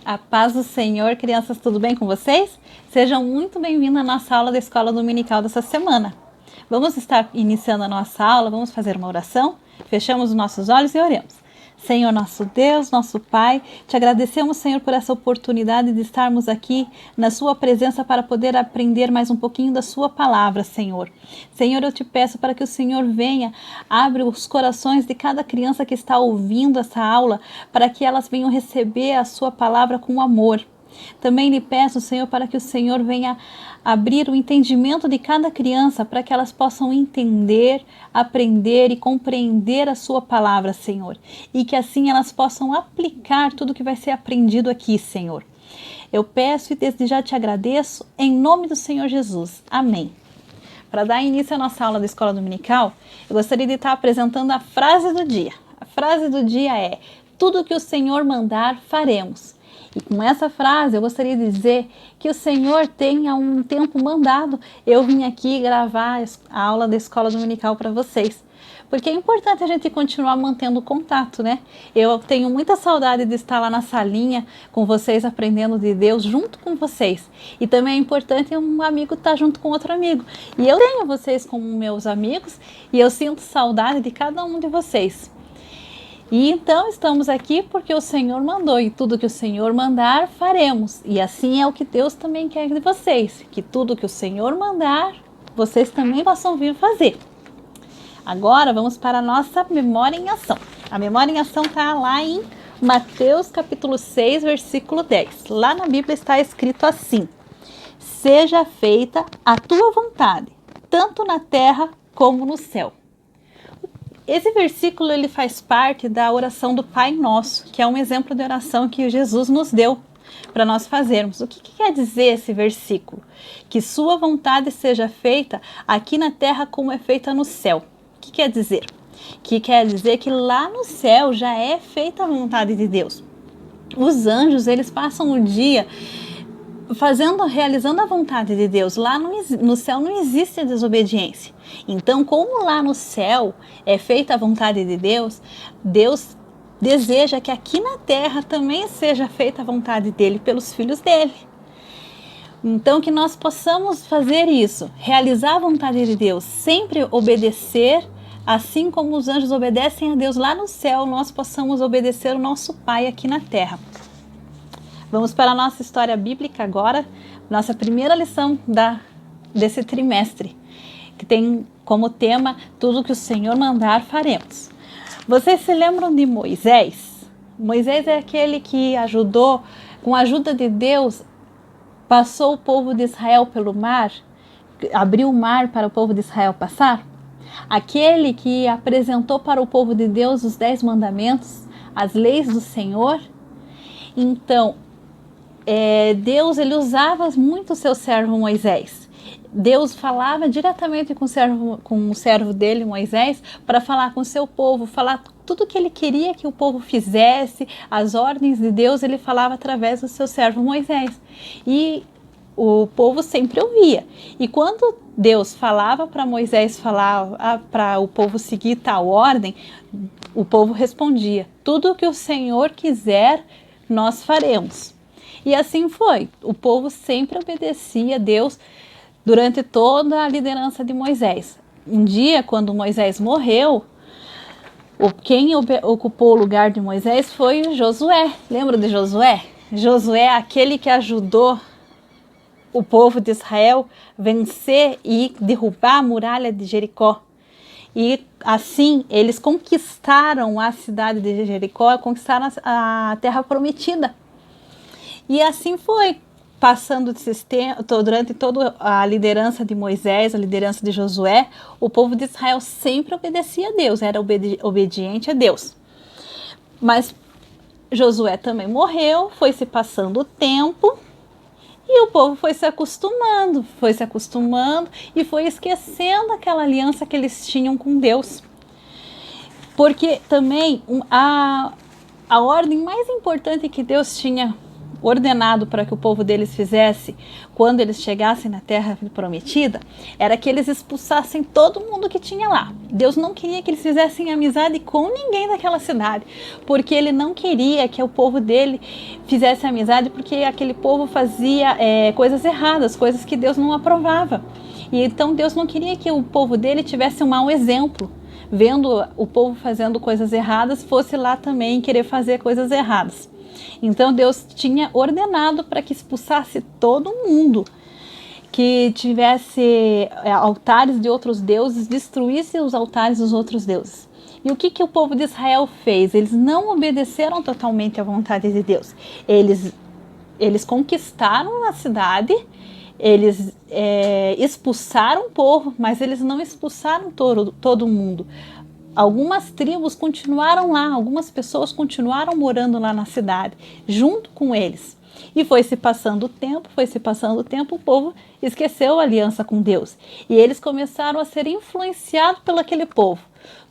A paz do Senhor, crianças, tudo bem com vocês? Sejam muito bem-vindos à nossa aula da Escola Dominical dessa semana. Vamos estar iniciando a nossa aula, vamos fazer uma oração? Fechamos os nossos olhos e oremos. Senhor, nosso Deus, nosso Pai, te agradecemos, Senhor, por essa oportunidade de estarmos aqui na sua presença para poder aprender mais um pouquinho da sua palavra, Senhor. Senhor, eu te peço para que o Senhor venha, abre os corações de cada criança que está ouvindo essa aula, para que elas venham receber a sua palavra com amor. Também lhe peço, Senhor, para que o Senhor venha abrir o entendimento de cada criança, para que elas possam entender, aprender e compreender a sua palavra, Senhor. E que assim elas possam aplicar tudo que vai ser aprendido aqui, Senhor. Eu peço e desde já te agradeço, em nome do Senhor Jesus. Amém. Para dar início à nossa aula da Escola Dominical, eu gostaria de estar apresentando a frase do dia. A frase do dia é: tudo que o Senhor mandar, faremos. E com essa frase eu gostaria de dizer que o Senhor tem há um tempo mandado eu vim aqui gravar a aula da Escola Dominical para vocês. Porque é importante a gente continuar mantendo contato, né? Eu tenho muita saudade de estar lá na salinha com vocês, aprendendo de Deus junto com vocês. E também é importante um amigo estar junto com outro amigo. E eu tenho vocês como meus amigos e eu sinto saudade de cada um de vocês. E então estamos aqui porque o Senhor mandou, e tudo que o Senhor mandar, faremos. E assim é o que Deus também quer de vocês, que tudo que o Senhor mandar, vocês também possam vir fazer. Agora vamos para a nossa memória em ação. A memória em ação está lá em Mateus capítulo 6, versículo 10. Lá na Bíblia está escrito assim: seja feita a tua vontade, tanto na terra como no céu. Esse versículo ele faz parte da oração do Pai Nosso, que é um exemplo de oração que Jesus nos deu para nós fazermos. O que quer dizer esse versículo? Que sua vontade seja feita aqui na terra como é feita no céu. O que quer dizer? Que quer dizer que lá no céu já é feita a vontade de Deus. Os anjos, eles passam o dia realizando a vontade de Deus. Lá no céu não existe desobediência. Então, como lá no céu é feita a vontade de Deus, Deus deseja que aqui na terra também seja feita a vontade dele pelos filhos dele. Então, que nós possamos fazer isso, realizar a vontade de Deus, sempre obedecer, assim como os anjos obedecem a Deus lá no céu, nós possamos obedecer o nosso Pai aqui na terra. Vamos para a nossa história bíblica agora, nossa primeira lição desse trimestre, que tem como tema tudo que o Senhor mandar, faremos. Vocês se lembram de Moisés? Moisés é aquele que ajudou, com a ajuda de Deus, passou o povo de Israel pelo mar, abriu o mar para o povo de Israel passar? Aquele que apresentou para o povo de Deus os 10 mandamentos, as leis do Senhor? Então, Deus ele usava muito o seu servo Moisés. Deus falava diretamente com o servo dele, Moisés, para falar com o seu povo, falar tudo o que ele queria que o povo fizesse, as ordens de Deus, ele falava através do seu servo Moisés. E o povo sempre ouvia. E quando Deus falava para Moisés falar para o povo seguir tal ordem, o povo respondia: tudo o que o Senhor quiser, nós faremos. E assim foi, o povo sempre obedecia a Deus durante toda a liderança de Moisés. Um dia, quando Moisés morreu, quem ocupou o lugar de Moisés foi Josué. Lembra de Josué? Josué, aquele que ajudou o povo de Israel vencer e derrubar a muralha de Jericó. E assim, eles conquistaram a cidade de Jericó, conquistaram a terra prometida. E assim foi, passando durante toda a liderança de Moisés, a liderança de Josué, o povo de Israel sempre obedecia a Deus, era obediente a Deus. Mas Josué também morreu, foi se passando o tempo e o povo foi se acostumando e foi esquecendo aquela aliança que eles tinham com Deus. Porque também a ordem mais importante que Deus tinha ordenado para que o povo deles fizesse quando eles chegassem na terra prometida, era que eles expulsassem todo mundo que tinha lá. Deus não queria que eles fizessem amizade com ninguém daquela cidade, porque ele não queria que o povo dele fizesse amizade, porque aquele povo fazia coisas erradas, coisas que Deus não aprovava. E então Deus não queria que o povo dele tivesse um mau exemplo, vendo o povo fazendo coisas erradas, fosse lá também querer fazer coisas erradas. Então Deus tinha ordenado para que expulsasse todo mundo que tivesse altares de outros deuses, destruísse os altares dos outros deuses. E o que o povo de Israel fez? Eles não obedeceram totalmente à vontade de Deus. Eles conquistaram a cidade, eles expulsaram o povo, mas eles não expulsaram todo mundo. Algumas tribos continuaram lá, algumas pessoas continuaram morando lá na cidade, junto com eles. E foi se passando o tempo, o povo esqueceu a aliança com Deus. E eles começaram a ser influenciados pelo aquele povo.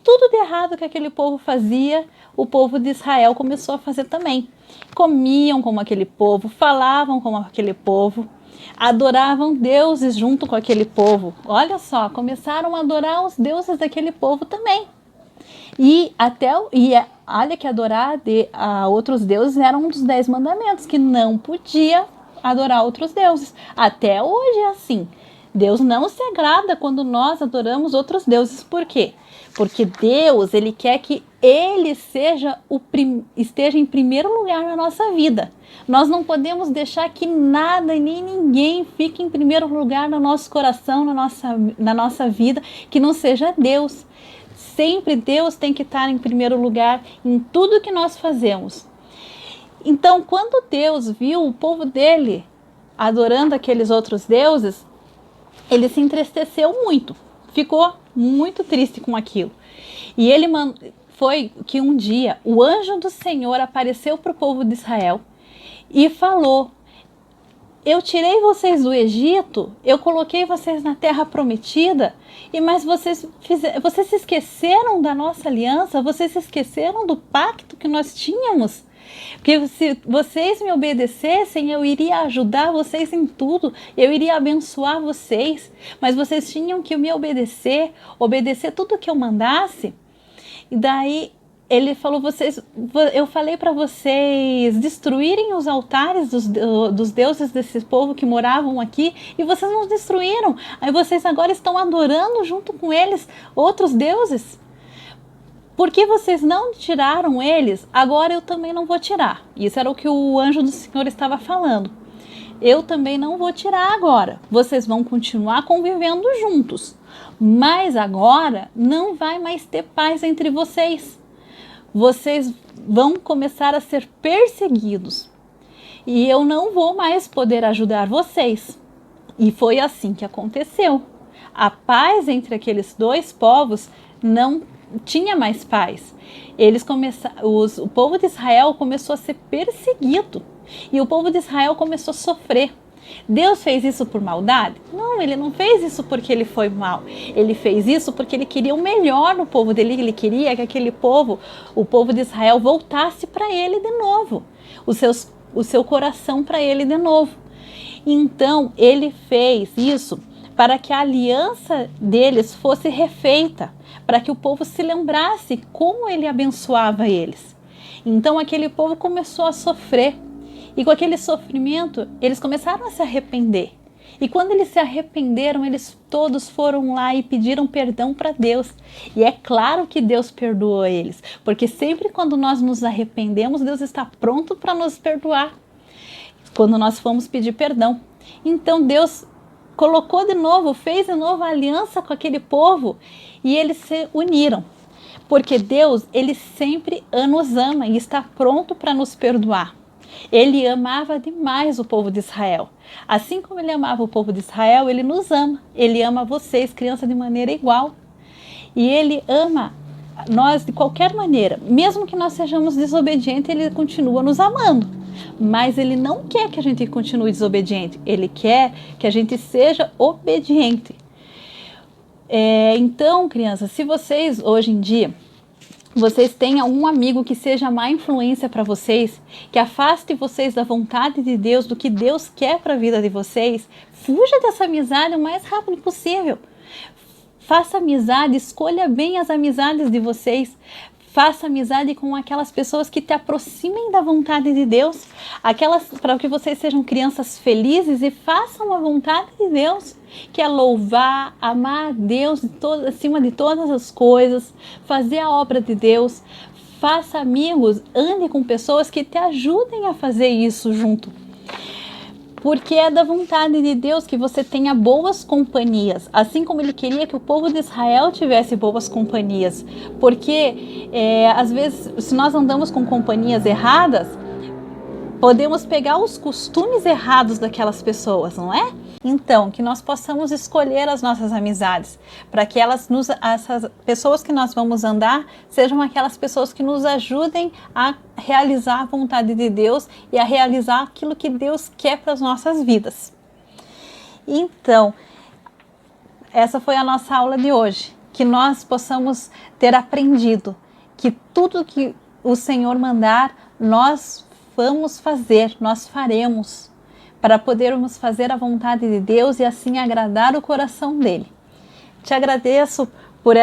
Tudo de errado que aquele povo fazia, o povo de Israel começou a fazer também. Comiam como aquele povo, falavam como aquele povo, adoravam deuses junto com aquele povo. Olha só, começaram a adorar os deuses daquele povo também. E olha que adorar a outros deuses era um dos 10 mandamentos, que não podia adorar outros deuses. Até hoje é assim. Deus não se agrada quando nós adoramos outros deuses. Por quê? Porque Deus, ele quer que ele esteja em primeiro lugar na nossa vida. Nós não podemos deixar que nada e nem ninguém fique em primeiro lugar no nosso coração, na nossa vida, que não seja Deus. Sempre Deus tem que estar em primeiro lugar em tudo que nós fazemos. Então, quando Deus viu o povo dele adorando aqueles outros deuses, ele se entristeceu muito, ficou muito triste com aquilo. E foi que um dia o anjo do Senhor apareceu para o povo de Israel e falou: eu tirei vocês do Egito, eu coloquei vocês na terra prometida, mas vocês se esqueceram da nossa aliança, vocês se esqueceram do pacto que nós tínhamos. Porque se vocês me obedecessem, eu iria ajudar vocês em tudo, eu iria abençoar vocês, mas vocês tinham que me obedecer tudo que eu mandasse. E daí ele falou: eu falei para vocês destruírem os altares dos deuses desse povo que moravam aqui, e vocês não destruíram. Aí vocês agora estão adorando junto com eles outros deuses. Porque vocês não tiraram eles, agora eu também não vou tirar. Isso era o que o anjo do Senhor estava falando. Eu também não vou tirar agora. Vocês vão continuar convivendo juntos. Mas agora não vai mais ter paz entre vocês. Vocês vão começar a ser perseguidos. E eu não vou mais poder ajudar vocês. E foi assim que aconteceu. A paz entre aqueles dois povos não tinha mais paz. O povo de Israel começou a ser perseguido. E o povo de Israel começou a sofrer. Deus fez isso por maldade? Não, ele não fez isso porque ele foi mau. Ele fez isso porque ele queria o melhor no povo dele. Ele queria que aquele povo, o povo de Israel, voltasse para ele de novo. O seu coração para ele de novo. Então, ele fez isso para que a aliança deles fosse refeita, para que o povo se lembrasse como ele abençoava eles. Então aquele povo começou a sofrer, e com aquele sofrimento eles começaram a se arrepender. E quando eles se arrependeram, eles todos foram lá e pediram perdão para Deus. E é claro que Deus perdoou eles, porque sempre quando nós nos arrependemos, Deus está pronto para nos perdoar, quando nós fomos pedir perdão. Então Deus colocou de novo, fez de novo a aliança com aquele povo, e eles se uniram. Porque Deus, ele sempre nos ama e está pronto para nos perdoar. Ele amava demais o povo de Israel. Assim como ele amava o povo de Israel, ele nos ama. Ele ama vocês, criança, de maneira igual. E ele ama nós de qualquer maneira. Mesmo que nós sejamos desobedientes, ele continua nos amando. Mas ele não quer que a gente continue desobediente. Ele quer que a gente seja obediente. Então, crianças, se vocês hoje em dia vocês tenham um amigo que seja má influência para vocês, que afaste vocês da vontade de Deus, do que Deus quer para a vida de vocês, fuja dessa amizade o mais rápido possível. Faça amizade, escolha bem as amizades de vocês. Faça amizade com aquelas pessoas que te aproximem da vontade de Deus, aquelas para que vocês sejam crianças felizes e façam a vontade de Deus, que é louvar, amar a Deus acima de todas as coisas, fazer a obra de Deus. Faça amigos, ande com pessoas que te ajudem a fazer isso junto. Porque é da vontade de Deus que você tenha boas companhias, assim como Ele queria que o povo de Israel tivesse boas companhias. Porque, às vezes, se nós andamos com companhias erradas, podemos pegar os costumes errados daquelas pessoas, não é? Então, que nós possamos escolher as nossas amizades, para que essas pessoas que nós vamos andar sejam aquelas pessoas que nos ajudem a realizar a vontade de Deus e a realizar aquilo que Deus quer para as nossas vidas. Então, essa foi a nossa aula de hoje, que nós possamos ter aprendido que tudo que o Senhor mandar, nós vamos fazer, nós faremos, para podermos fazer a vontade de Deus e assim agradar o coração dele. Te agradeço por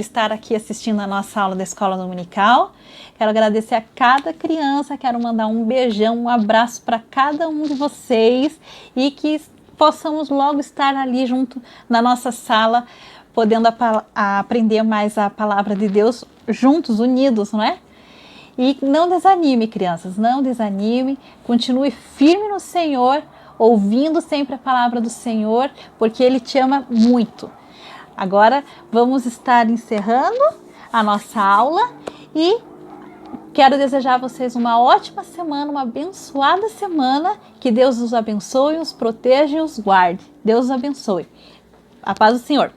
estar aqui assistindo a nossa aula da Escola Dominical. Quero agradecer a cada criança, quero mandar um beijão, um abraço para cada um de vocês e que possamos logo estar ali junto na nossa sala, podendo aprender mais a palavra de Deus juntos, unidos, não é? E não desanime, crianças, não desanime, continue firme no Senhor, ouvindo sempre a palavra do Senhor, porque Ele te ama muito. Agora vamos estar encerrando a nossa aula e quero desejar a vocês uma ótima semana, uma abençoada semana, que Deus os abençoe, os proteja e os guarde. Deus os abençoe. A paz do Senhor.